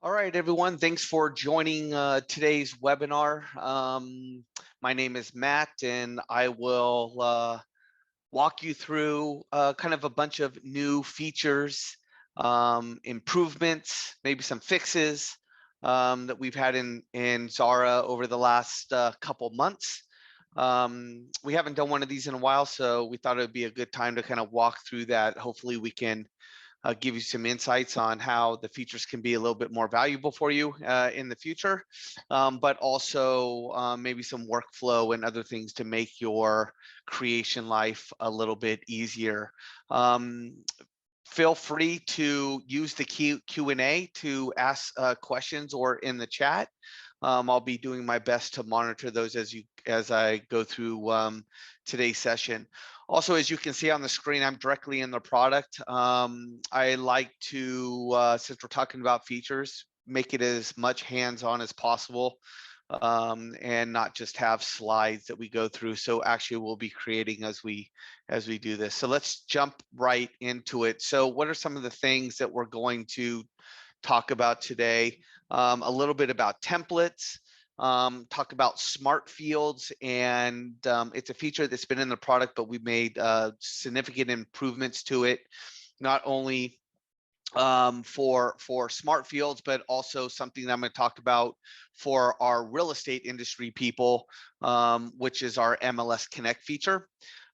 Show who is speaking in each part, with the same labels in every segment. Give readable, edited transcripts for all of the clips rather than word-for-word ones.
Speaker 1: All right, everyone. Thanks for joining today's webinar. My name is Matt, and I will walk you through kind of a bunch of new features, improvements, maybe some fixes that we've had in Xara over the last couple months. We haven't done one of these in a while, so we thought it would be a good time to kind of walk through that. Hopefully, we can give you some insights on how the features can be a little bit more valuable for you in the future, but also maybe some workflow and other things to make your creation life a little bit easier. Feel free to use the Q&A to ask questions or in the chat. I'll be doing my best to monitor those as I go through today's session. Also, as you can see on the screen, I'm directly in the product. I like to, since we're talking about features, make it as much hands-on as possible and not just have slides that we go through. So actually we'll be creating as we do this. So let's jump right into it. So what are some of the things that we're going to talk about today? A little bit about templates, talk about SmartFields, and it's a feature that's been in the product, but we made significant improvements to it, not only for SmartFields, but also something that I'm going to talk about for our real estate industry people, which is our MLS Connect feature.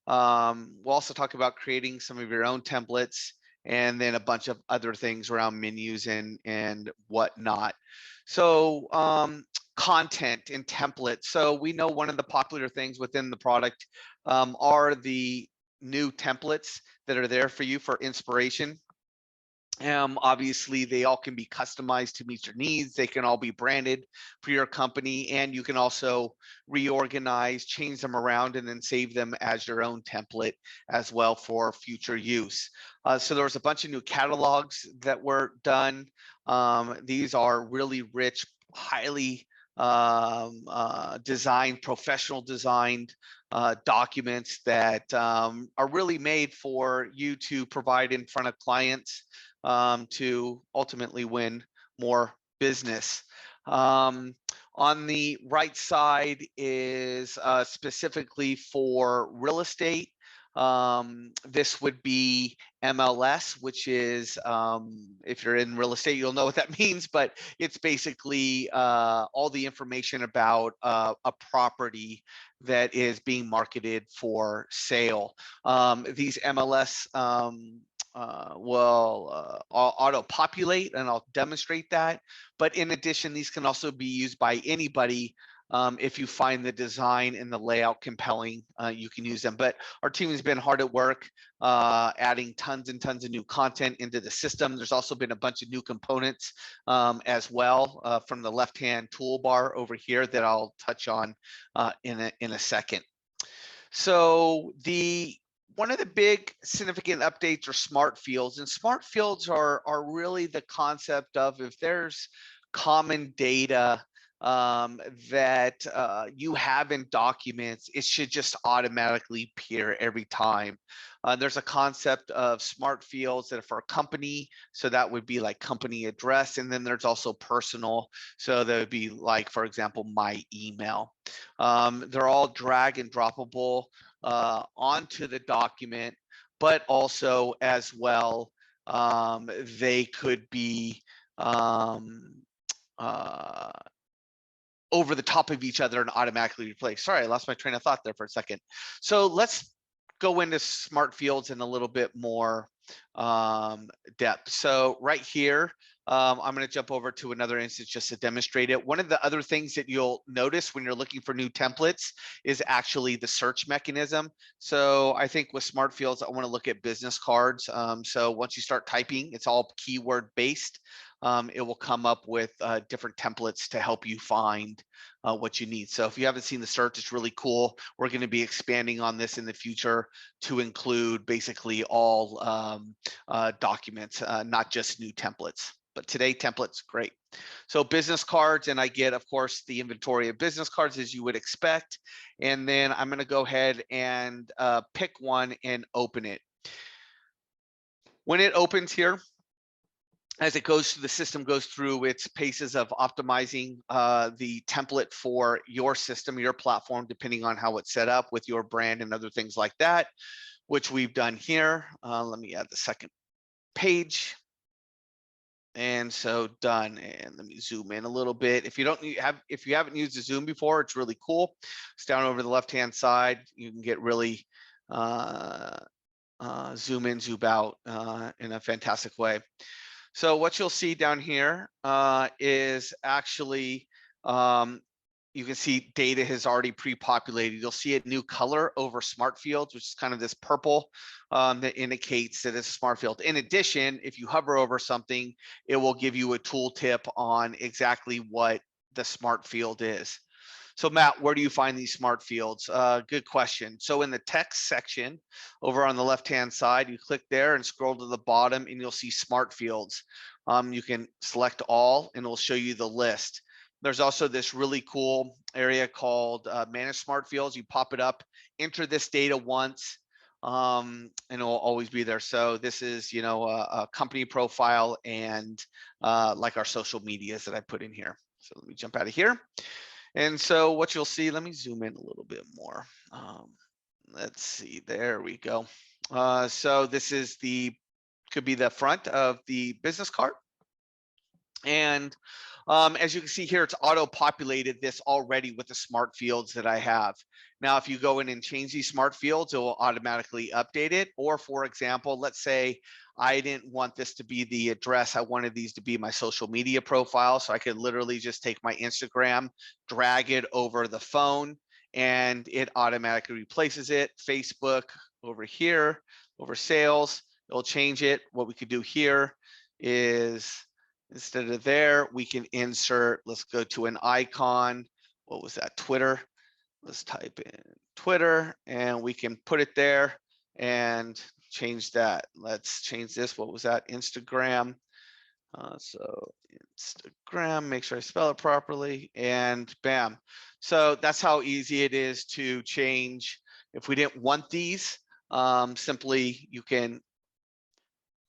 Speaker 1: We'll also talk about creating some of your own templates, and then a bunch of other things around menus and whatnot. So content and templates. So we know one of the popular things within the product are the new templates that are there for you for inspiration. Obviously, they all can be customized to meet your needs. They can all be branded for your company, and you can also reorganize, change them around, and then save them as your own template as well for future use. So there was a bunch of new catalogs that were done. These are really rich, highly designed, professional designed documents that are really made for you to provide in front of clients to ultimately win more business. On the right side is specifically for real estate. This would be MLS, which is, if you're in real estate, you'll know what that means, but it's basically all the information about a property that is being marketed for sale. These MLS will auto-populate, and I'll demonstrate that. But in addition, these can also be used by anybody. If you find the design and the layout compelling, you can use them. But our team has been hard at work adding tons and tons of new content into the system. There's also been a bunch of new components as well from the left-hand toolbar over here that I'll touch on in a second. So one of the big significant updates are SmartFields, and SmartFields are really the concept of if there's common data that you have in documents, it should just automatically appear every time. There's a concept of SmartFields that are for a company, so that would be like company address, and then there's also personal, so that would be like, for example, my email. They're all drag and droppable onto the document, but also as well, they could be over the top of each other and automatically replace. Sorry, I lost my train of thought there for a second. So let's go into SmartFields in a little bit more depth. So right here, I'm going to jump over to another instance just to demonstrate it. One of the other things that you'll notice when you're looking for new templates is actually the search mechanism. So I think with SmartFields, I want to look at business cards. So once you start typing, it's all keyword based. It will come up with different templates to help you find what you need. So if you haven't seen the search, it's really cool. We're going to be expanding on this in the future to include basically all documents, not just new templates. But today, templates, great. So business cards, and I get, of course, the inventory of business cards as you would expect. And then I'm going to go ahead and pick one and open it. When it opens here, as it goes through, the system goes through its paces of optimizing the template for your system, your platform, depending on how it's set up with your brand and other things like that, which we've done here. Let me add the second page. And so done. And let me zoom in a little bit. If you haven't used the zoom before, it's really cool. It's down over the left-hand side. You can get really zoom in, zoom out in a fantastic way. So what you'll see down here is actually, you can see data has already pre-populated. You'll see a new color over SmartFields, which is kind of this purple that indicates that it's a SmartField. In addition, if you hover over something, it will give you a tooltip on exactly what the SmartField is. So Matt, where do you find these SmartFields? Good question. So in the text section over on the left-hand side, you click there and scroll to the bottom and you'll see SmartFields. You can select all and it'll show you the list. There's also this really cool area called Manage SmartFields. You pop it up, enter this data once, and it'll always be there. So this is, you know, a company profile and like our social medias that I put in here. So let me jump out of here. And so what you'll see, let me zoom in a little bit more. Let's see, there we go. So this is could be the front of the business card. And as you can see here, it's auto-populated this already with the SmartFields that I have. Now, if you go in and change these SmartFields, it will automatically update it. Or for example, let's say I didn't want this to be the address. I wanted these to be my social media profile. So I could literally just take my Instagram, drag it over the phone, and it automatically replaces it. Facebook over here, over sales, it'll change it. What we could do here is, instead of there, we can insert, let's go to an icon. What was that? Twitter. Let's type in Twitter and we can put it there and change that. Let's change this. What was that? Instagram. So Instagram, make sure I spell it properly, and bam. So that's how easy it is to change. If we didn't want these, simply you can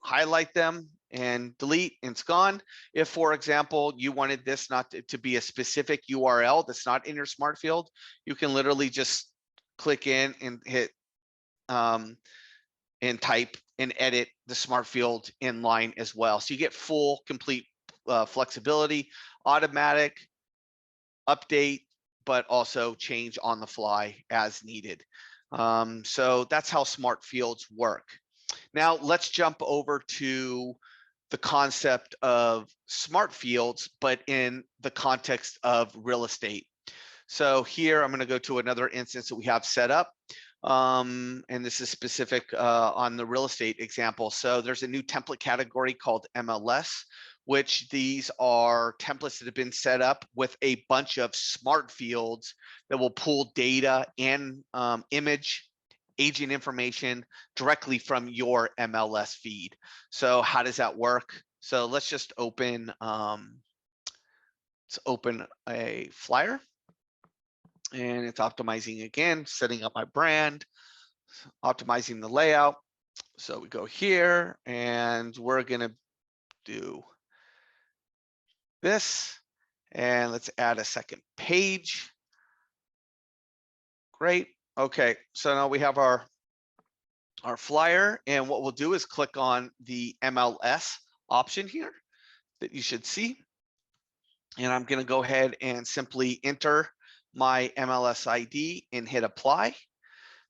Speaker 1: highlight them and delete, and it's gone. If, for example, you wanted this not to be a specific URL that's not in your SmartField, you can literally just click in and hit and type and edit the SmartField in line as well. So you get full, complete flexibility, automatic, update, but also change on the fly as needed. So that's how SmartFields work. Now let's jump over to the concept of SmartFields, but in the context of real estate. So here I'm going to go to another instance that we have set up. And this is specific on the real estate example. So there's a new template category called MLS, which these are templates that have been set up with a bunch of SmartFields that will pull data and image, agent information directly from your MLS feed. So how does that work? So let's just open, a flyer, and it's optimizing again, setting up my brand, optimizing the layout. So we go here and we're gonna do this, and let's add a second page. Great. Okay, so now we have our flyer, and what we'll do is click on the MLS option here that you should see. And I'm gonna go ahead and simply enter my MLS ID and hit apply.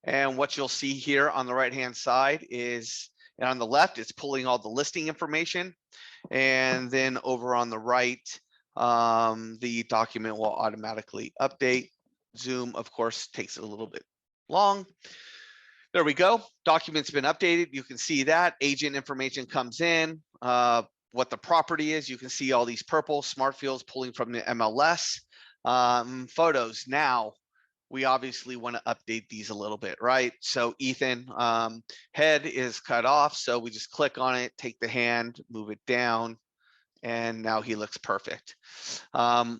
Speaker 1: And what you'll see here on the right-hand side is, and on the left, it's pulling all the listing information. And then over on the right, the document will automatically update. Zoom, of course, takes it a little bit long. There we go. Document's been updated. You can see that agent information comes in, what the property is. You can see all these purple SmartFields pulling from the MLS. Photos. Now, we obviously want to update these a little bit, right? So Ethan, head is cut off. So we just click on it, take the hand, move it down, and now he looks perfect.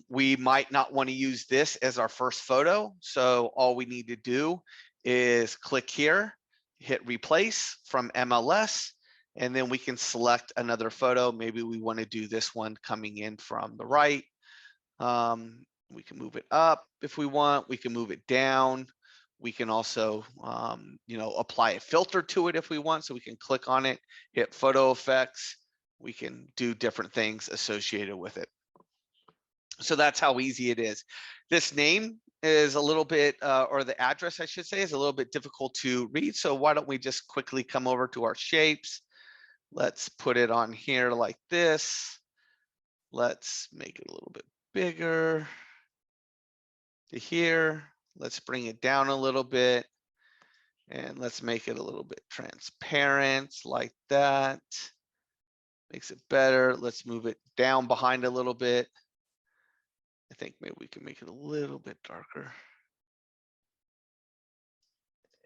Speaker 1: We might not want to use this as our first photo. So all we need to do is click here, hit replace from MLS, and then we can select another photo. Maybe we want to do this one coming in from the right. We can move it up if we want. We can move it down. We can also, apply a filter to it if we want. So we can click on it, hit photo effects. We can do different things associated with it. So that's how easy it is. This name is a little bit, or the address, I should say, is a little bit difficult to read. So why don't we just quickly come over to our shapes? Let's put it on here like this. Let's make it a little bit bigger to here. Let's bring it down a little bit. And let's make it a little bit transparent like that. Makes it better. Let's move it down behind a little bit. I think maybe we can make it a little bit darker.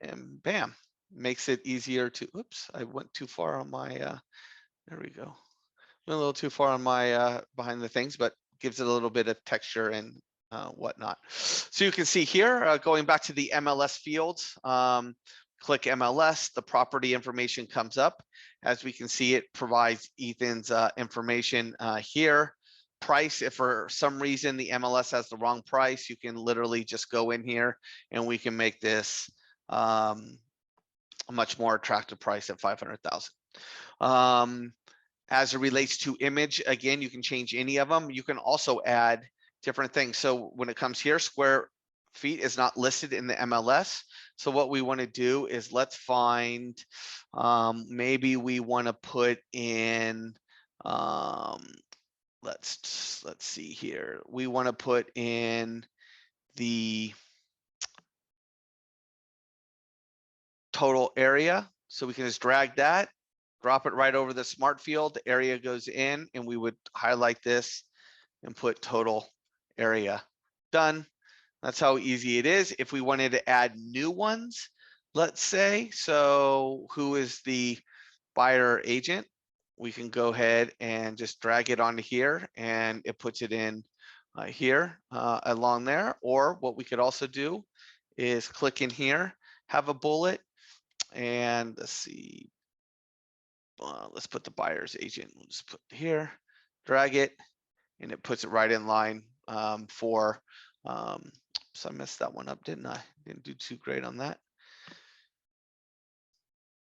Speaker 1: And bam, makes it easier to, oops, I went too far on my, there we go. Went a little too far on my behind the things, but gives it a little bit of texture and whatnot. So you can see here, going back to the MLS fields, click MLS, the property information comes up. As we can see, it provides Ethan's information here. Price, if for some reason the MLS has the wrong price, you can literally just go in here and we can make this a much more attractive price at 500,000. As it relates to image, again, you can change any of them. You can also add different things. So when it comes here, square feet is not listed in the MLS. So what we want to do is let's find, maybe we want to put in, let's see here. We want to put in the total area. So we can just drag that, drop it right over the smart field. The area goes in, and we would highlight this and put total area. Done. That's how easy it is. If we wanted to add new ones, let's say, so who is the buyer agent? We can go ahead and just drag it onto here, and it puts it in here along there. Or what we could also do is click in here, have a bullet, and let's see, let's put the buyer's agent. We'll just put here, drag it, and it puts it right in line for, so I messed that one up, didn't I? Didn't do too great on that.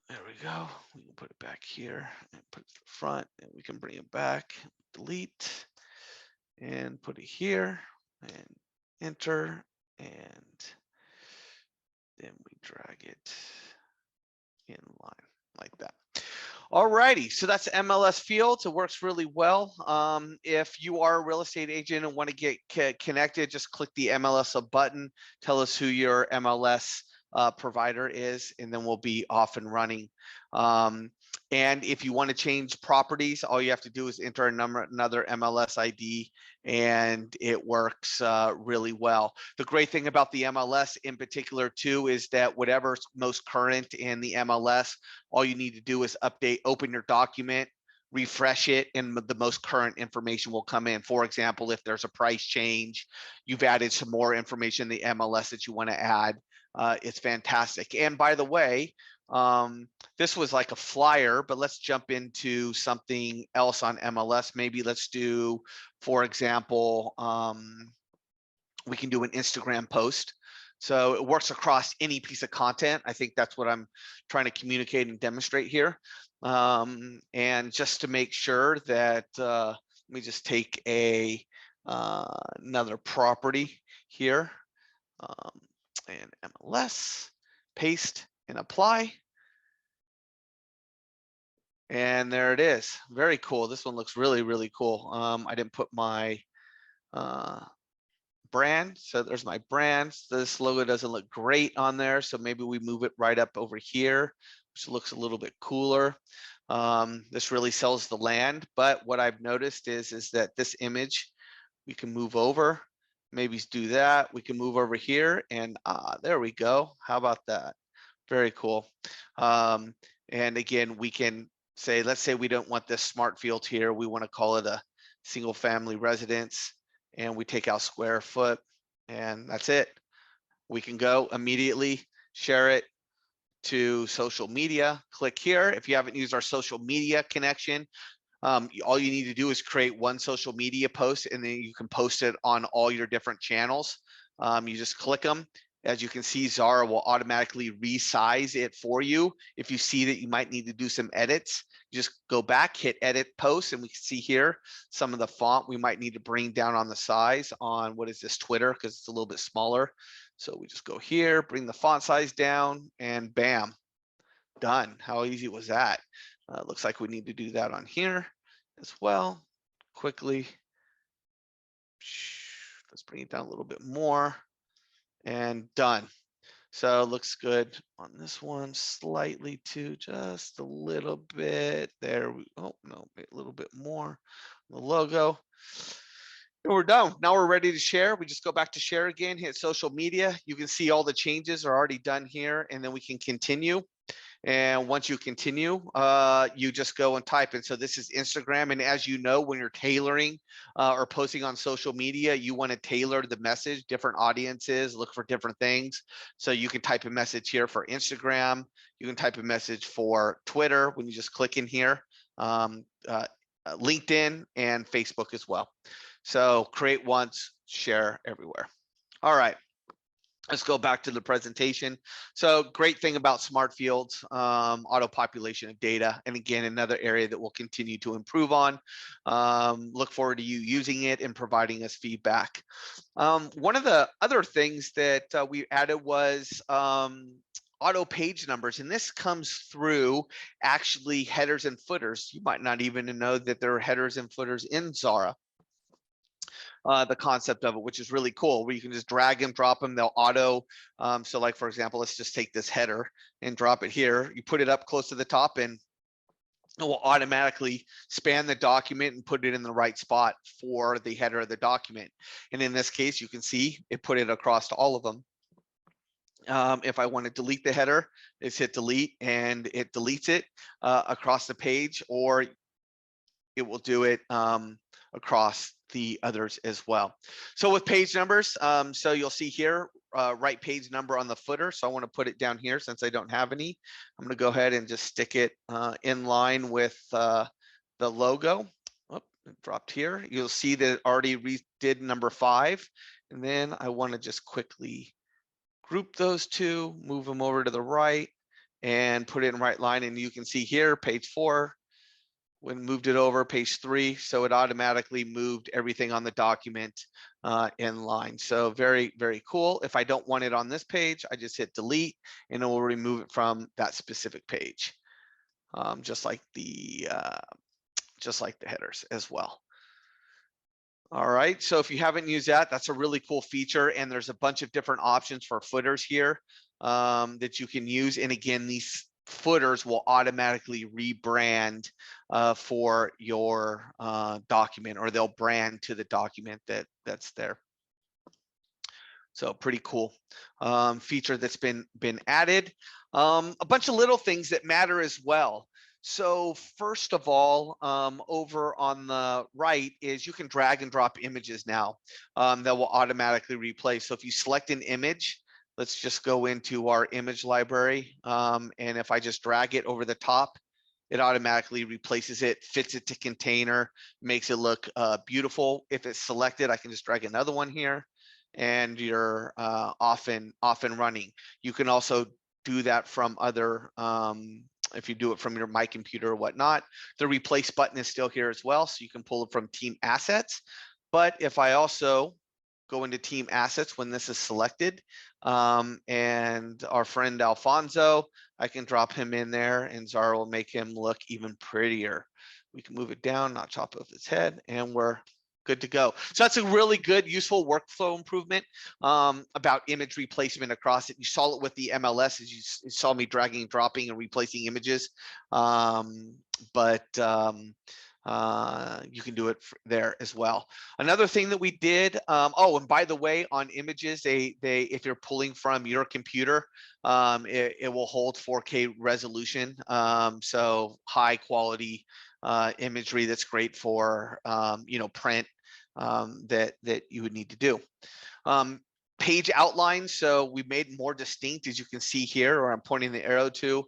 Speaker 1: There we go. We can put it back here and put it to the front, and we can bring it back, delete, and put it here, and enter, and then we drag it in line like that. All righty, so that's MLS Fields. It works really well. If you are a real estate agent and want to get connected, just click the MLS button. Tell us who your MLS provider is, and then we'll be off and running. And if you want to change properties, all you have to do is enter another MLS ID, and it works really well. The great thing about the MLS in particular too is that whatever's most current in the MLS, all you need to do is open your document, refresh it, and the most current information will come in. For example, if there's a price change, you've added some more information in the MLS that you want to add. It's fantastic. And by the way, this was like a flyer, but let's jump into something else on MLS. Maybe let's do, for example, we can do an Instagram post. So it works across any piece of content. I think that's what I'm trying to communicate and demonstrate here. And just to make sure that, let me just take another property here, and MLS, paste and apply. And there it is. Very cool. This one looks really, really cool. I didn't put my brand. So there's my brand. This logo doesn't look great on there. So maybe we move it right up over here, which looks a little bit cooler. This really sells the land. But what I've noticed is that this image, we can move over, maybe do that. We can move over here, and there we go. How about that? Very cool. And again, we can say, let's say we don't want this smart field here. We want to call it a single family residence, and we take out square foot, and that's it. We can go immediately share it, to social media. Click here. If you haven't used our social media connection, all you need to do is create one social media post, and then you can post it on all your different channels. You just click them. As you can see, Xara will automatically resize it for you. If you see that you might need to do some edits, you just go back, hit edit post, and we can see here some of the font we might need to bring down on the size on, what is this, Twitter, because it's a little bit smaller. So we just go here, bring the font size down, and bam, done. How easy was that? Looks like we need to do that on here as well. Quickly, let's bring it down a little bit more, and done. So it looks good on this one, slightly too, just a little bit there. Oh no, a little bit more. The logo. And we're done. Now we're ready to share. We just go back to share again, hit social media. You can see all the changes are already done here, and then we can continue. And once you continue, you just go and type in. So this is Instagram. And as you know, when you're tailoring or posting on social media, you want to tailor the message, different audiences, look for different things. So you can type a message here for Instagram. You can type a message for Twitter when you just click in here, LinkedIn and Facebook as well. So create once, share everywhere. All right. Let's go back to the presentation. So great thing about SmartFields, auto population of data. And again, another area that we'll continue to improve on. Look forward to you using it and providing us feedback. One of the other things that we added was auto page numbers, and this comes through actually headers and footers. You might not even know that there are headers and footers in Xara. The concept of it, which is really cool, where you can just drag and drop them, they'll auto. So like, for example, let's just take this header and drop it here. You put it up close to the top and it will automatically span the document and put it in the right spot for the header of the document. And in this case, you can see it put it across to all of them. If I want to delete the header, just hit delete and it deletes it across the page, or it will do it across the others as well. So with page numbers, so you'll see here, right page number on the footer. So I want to put it down here since I don't have any. I'm going to go ahead and just stick it in line with the logo. Oh, it dropped here. You'll see that it already redid number 5. And then I want to just quickly group those two, move them over to the right and put it in right line. And you can see here, page 4, when moved it over, page 3, so it automatically moved everything on the document in line. So very, very cool. If I don't want it on this page, I just hit delete and it will remove it from that specific page, just like the headers as well. All right, so if you haven't used that, that's a really cool feature, and there's a bunch of different options for footers here that you can use. And again, these footers will automatically rebrand for your document, or they'll brand to the document that's there. So pretty cool feature that's been added. A bunch of little things that matter as well. So first of all, over on the right is you can drag and drop images now that will automatically replace. So if you select an image, let's just go into our image library. And if I just drag it over the top, it automatically replaces it, fits it to container, makes it look beautiful. If it's selected, I can just drag another one here and you're off and running. You can also do that from other, if you do it from your My Computer or whatnot. The replace button is still here as well, so you can pull it from team assets. But if I also go into team assets when this is selected, and our friend Alfonso, I can drop him in there and Xara will make him look even prettier. We can move it down, not chop off his head, and we're good to go. So that's a really good, useful workflow improvement about image replacement across it. You saw it with the MLS, as you saw me dragging, dropping, and replacing images. You can do it there as well. Another thing that we did, oh, and by the way, on images, if you're pulling from your computer, it will hold 4K resolution. So high quality imagery that's great for print that you would need to do. Page outlines, so we made more distinct, as you can see here, or I'm pointing the arrow to,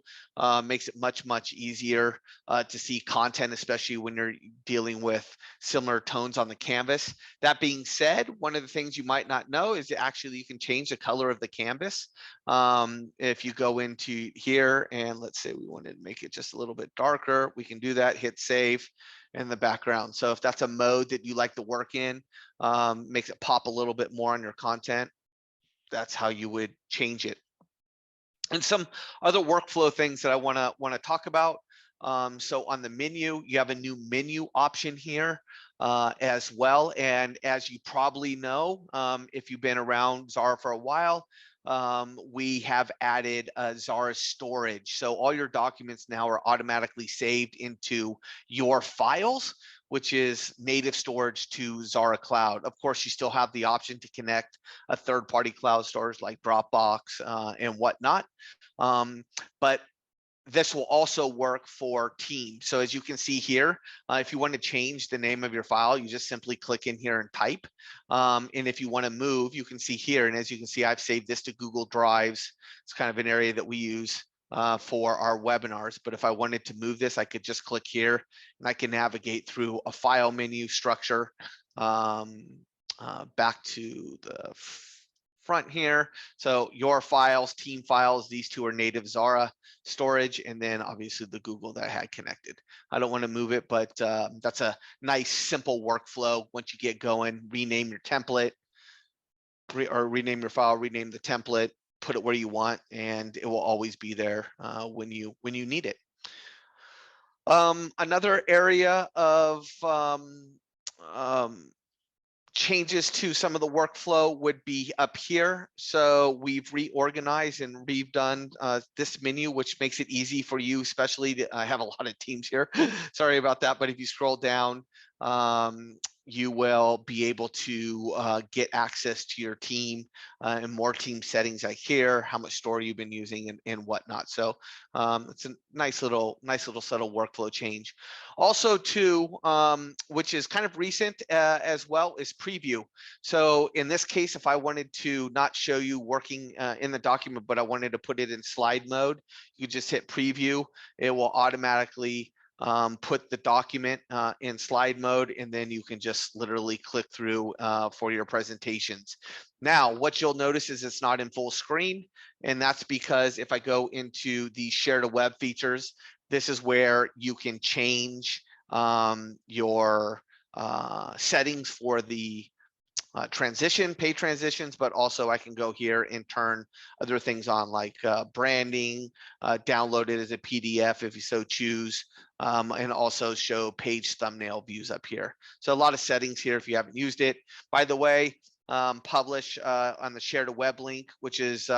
Speaker 1: makes it much easier to see content, especially when you're dealing with similar tones on the canvas. That being said, one of the things you might not know is that actually you can change the color of the canvas. If you go into here and let's say we wanted to make it just a little bit darker, we can do that, hit save, in the background. So if that's a mode that you like to work in, makes it pop a little bit more on your content, that's how you would change it. And some other workflow things that I want to talk about. So on the menu, you have a new menu option here as well. And as you probably know, if you've been around Xara for a while, we have added Xara storage. So all your documents now are automatically saved into your files, which is native storage to Xara Cloud. Of course, you still have the option to connect a third-party cloud storage like Dropbox and whatnot. But this will also work for Teams. So as you can see here, if you want to change the name of your file, you just simply click in here and type. And if you want to move, you can see here. And as you can see, I've saved this to Google Drives. It's kind of an area that we use for our webinars. But if I wanted to move this, I could just click here and I can navigate through a file menu structure back to the front here. So your files, team files, these two are native Xara storage, and then obviously the Google that I had connected. I don't want to move it, but that's a nice simple workflow. Once you get going, rename your template or rename your file, rename the template, put it where you want, and it will always be there when you need it. Another area of changes to some of the workflow would be up here. So we've reorganized and redone this menu, which makes it easy for you, especially to, I have a lot of teams here. Sorry about that. But if you scroll down, you will be able to get access to your team and more team settings like here, how much store you've been using and whatnot. So it's a nice little subtle workflow change. Also too, which is kind of recent as well, is preview. So in this case, if I wanted to not show you working in the document, but I wanted to put it in slide mode, you just hit preview. It will automatically put the document in slide mode, and then you can just literally click through for your presentations. Now, what you'll notice is it's not in full screen, and that's because if I go into the share to web features, this is where you can change your settings for the transition, pay transitions, but also I can go here and turn other things on like branding, download it as a PDF if you so choose, and also show page thumbnail views up here. So a lot of settings here if you haven't used it. By the way, publish on the share to web link, which is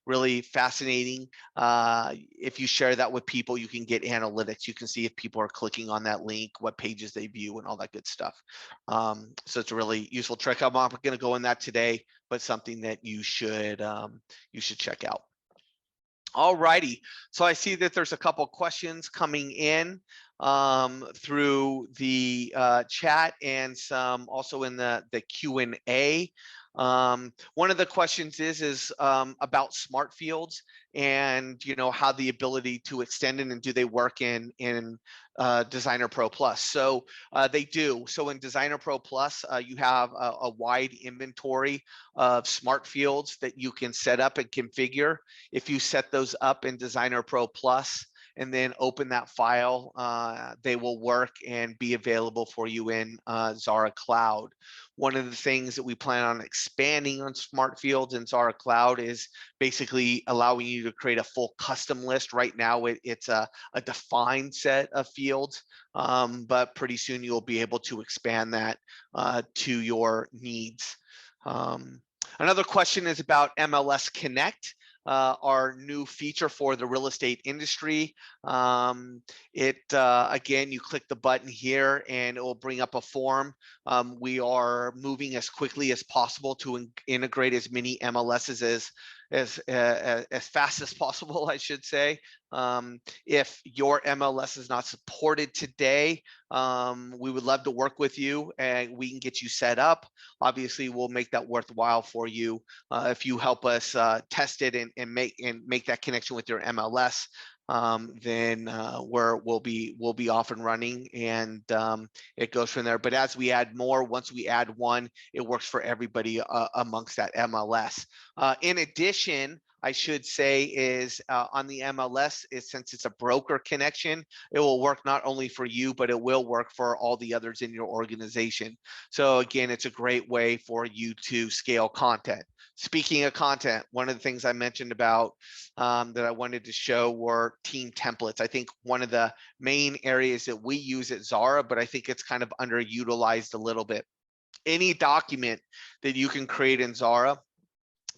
Speaker 1: really fascinating. If you share that with people, you can get analytics. You can see if people are clicking on that link, what pages they view, and all that good stuff. So it's a really useful trick. I'm not going to go in that today, but something that you should check out. All righty. So I see that there's a couple questions coming in through the chat and some also in the Q&A. One of the questions is about SmartFields and how the ability to extend it, and do they work in Designer Pro Plus? So they do. So in Designer Pro Plus, you have a wide inventory of SmartFields that you can set up and configure. If you set those up in Designer Pro Plus and then open that file, they will work and be available for you in Xara Cloud. One of the things that we plan on expanding on SmartFields in Xara Cloud is basically allowing you to create a full custom list. Right now, it's a defined set of fields, but pretty soon you'll be able to expand that to your needs. Another question is about MLS Connect. Our new feature for the real estate industry. Again, you click the button here and it will bring up a form. We are moving as quickly as possible to integrate as many MLSs as fast as possible, I should say. If your MLS is not supported today, we would love to work with you and we can get you set up. Obviously, we'll make that worthwhile for you if you help us test it and make that connection with your MLS. Then we'll be off and running, and it goes from there. But as we add more, once we add one, it works for everybody amongst that MLS. In addition, I should say is on the MLS, since it's a broker connection, it will work not only for you, but it will work for all the others in your organization. So again, it's a great way for you to scale content. Speaking of content, one of the things I mentioned about that I wanted to show were team templates. I think one of the main areas that we use at Xara, but I think it's kind of underutilized a little bit. Any document that you can create in Xara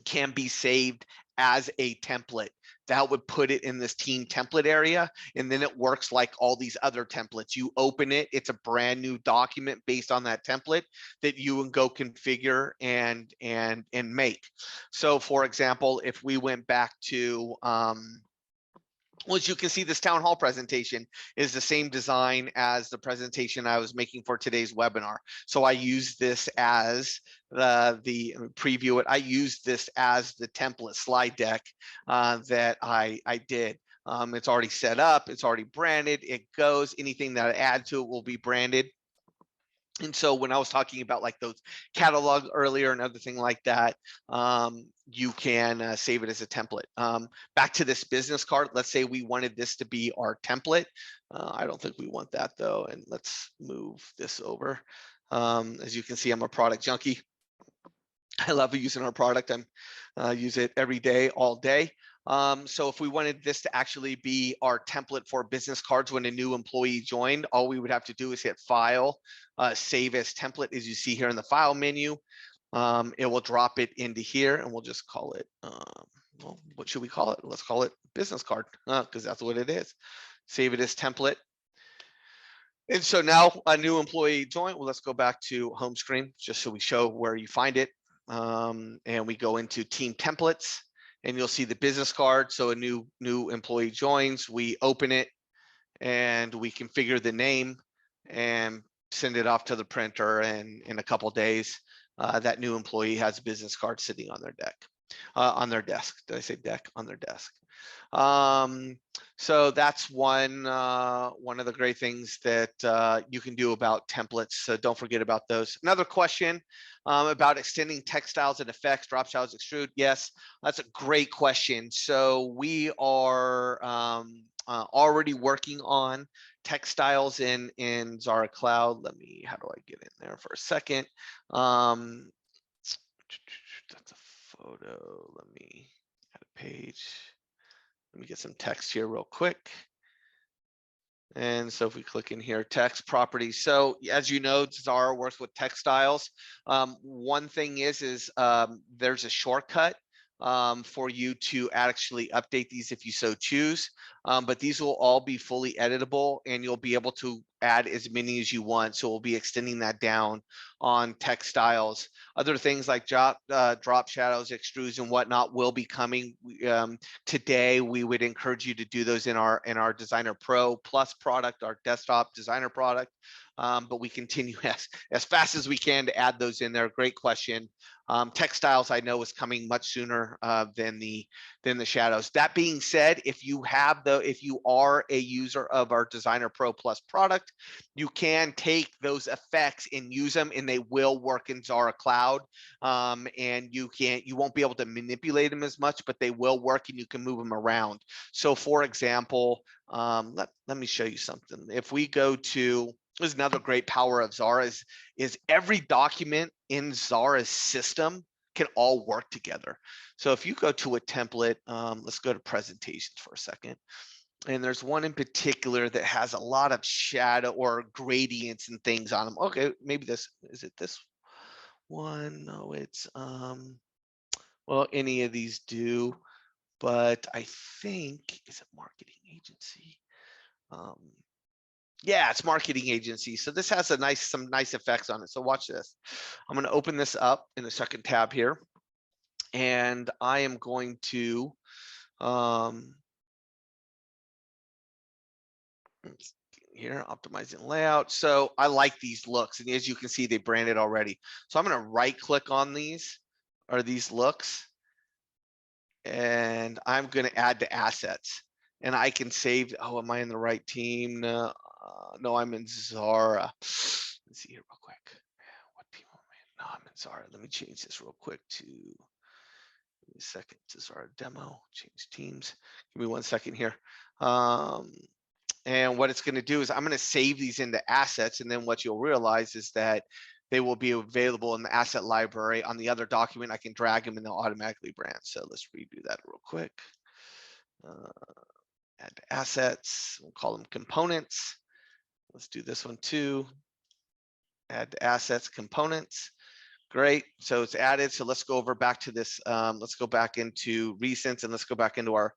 Speaker 1: can be saved as a template. That would put it in this team template area, and then it works like all these other templates. You open it, it's a brand new document based on that template that you can go configure and make. So for example, if we went back to well, as you can see, this town hall presentation is the same design as the presentation I was making for today's webinar. So I use this as the preview it. I use this as the template slide deck that I did. It's already set up. It's already branded. It goes. Anything that I add to it will be branded. And so when I was talking about like those catalog earlier and other thing like that, you can save it as a template. Back to this business card, let's say we wanted this to be our template. I don't think we want that though. And let's move this over. As you can see, I'm a product junkie. I love using our product. I use it every day, all day. So if we wanted this to actually be our template for business cards when a new employee joined, all we would have to do is hit File, Save as Template, as you see here in the File menu. It will drop it into here, and we'll just call it, well, what should we call it? Let's call it business card, because that's what it is. Save it as template. And so now a new employee joined. Well, let's go back to home screen, just so we show where you find it. And we go into team templates, and you'll see the business card. So a new employee joins, we open it, and we configure the name and send it off to the printer. And in a couple of days, that new employee has a business card sitting on their deck, on their desk. Did I say deck? On their desk. So that's one of the great things that you can do about templates. So don't forget about those. Another question about extending text styles and effects, drop shadows, extrude. Yes, that's a great question. So we are already working on text styles in Xara Cloud. How do I get in there for a second? That's a photo. Let me add a page. Let me get some text here real quick. And so if we click in here, text properties. So as you know, Xara works with text styles. One thing is there's a shortcut for you to actually update these if you so choose. But these will all be fully editable, and you'll be able to add as many as you want. So we'll be extending that down on text styles. Other things like drop shadows, extrudes, and whatnot will be coming today. We would encourage you to do those in our Designer Pro Plus product, our desktop designer product. But we continue as fast as we can to add those in there. Great question. Textiles I know is coming much sooner than the shadows. That being said, if you are a user of our Designer Pro Plus product, you can take those effects and use them, and they will work in Xara Cloud. And you won't be able to manipulate them as much, but they will work, and you can move them around. So for example, let me show you something. If we go to, there's another great power of Xara is every document in Xara's system can all work together. So if you go to a template, let's go to presentations for a second. And there's one in particular that has a lot of shadow or gradients and things on them. Okay, maybe is it this one? No, it's, well, any of these do, but I think, is it marketing agency? Yeah, it's marketing agency. So this has some nice effects on it. So watch this. I'm going to open this up in the second tab here. And I am going to here, optimizing layout. So I like these looks, and as you can see, they branded already. So I'm going to right click on these looks, and I'm going to add to assets, and I can save. Oh, am I in the right team? No, no, I'm in Xara. Let's see here real quick. What team am I in? No, I'm in Xara. Let me change this real quick to, give me a second, to Xara demo, change teams. Give me 1 second here. And what it's going to do is I'm going to save these into assets. And then what you'll realize is that they will be available in the asset library. On the other document, I can drag them and they'll automatically brand. So let's redo that real quick. Add to assets. We'll call them components. Let's do this one too. Add to assets, components. Great. So it's added. So let's go over back to this. Let's go back into recents and let's go back into our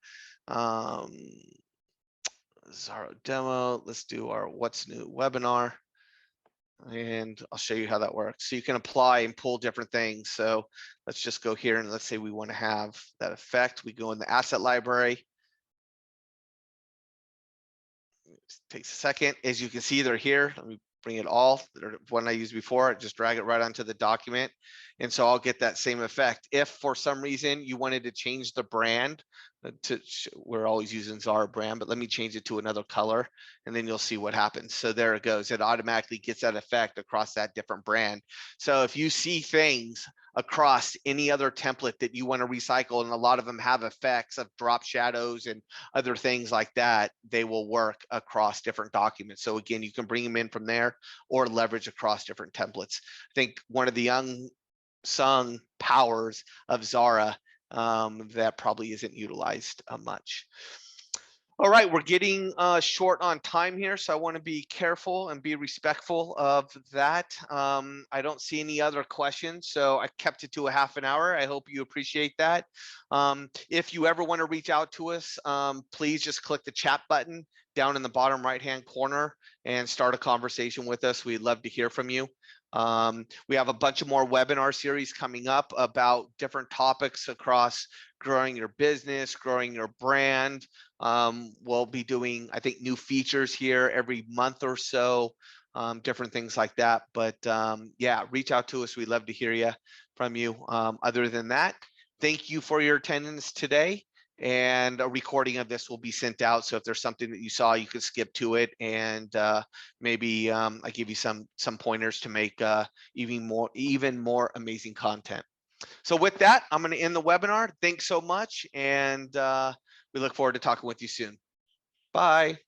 Speaker 1: Xara demo. Let's do our what's new webinar, and I'll show you how that works. So you can apply and pull different things. So let's just go here and let's say we want to have that effect. We go in the asset library. It takes a second. As you can see, they're here. Let me bring it all. The one I used before, I just drag it right onto the document. And so I'll get that same effect. If for some reason you wanted to change the brand, we're always using Xara brand, but let me change it to another color and then you'll see what happens. So there it goes. It automatically gets that effect across that different brand. So if you see things across any other template that you want to recycle, and a lot of them have effects of drop shadows and other things like that, they will work across different documents. So again, you can bring them in from there or leverage across different templates. I think one of the unsung powers of Xara that probably isn't utilized much. All right, we're getting short on time here, so I want to be careful and be respectful of that. I don't see any other questions, so I kept it to a half an hour. I hope you appreciate that. If you ever want to reach out to us, please just click the chat button down in the bottom right-hand corner and start a conversation with us. We'd love to hear from you. We have a bunch of more webinar series coming up about different topics across growing your business, growing your brand. We'll be doing, I think, new features here every month or so, different things like that. But yeah, reach out to us. We'd love to hear from you. Other than that, thank you for your attendance today. And a recording of this will be sent out. So if there's something that you saw, you could skip to it, and maybe I give you some pointers to make even more amazing content. So with that, I'm going to end the webinar. Thanks so much, and we look forward to talking with you soon. Bye.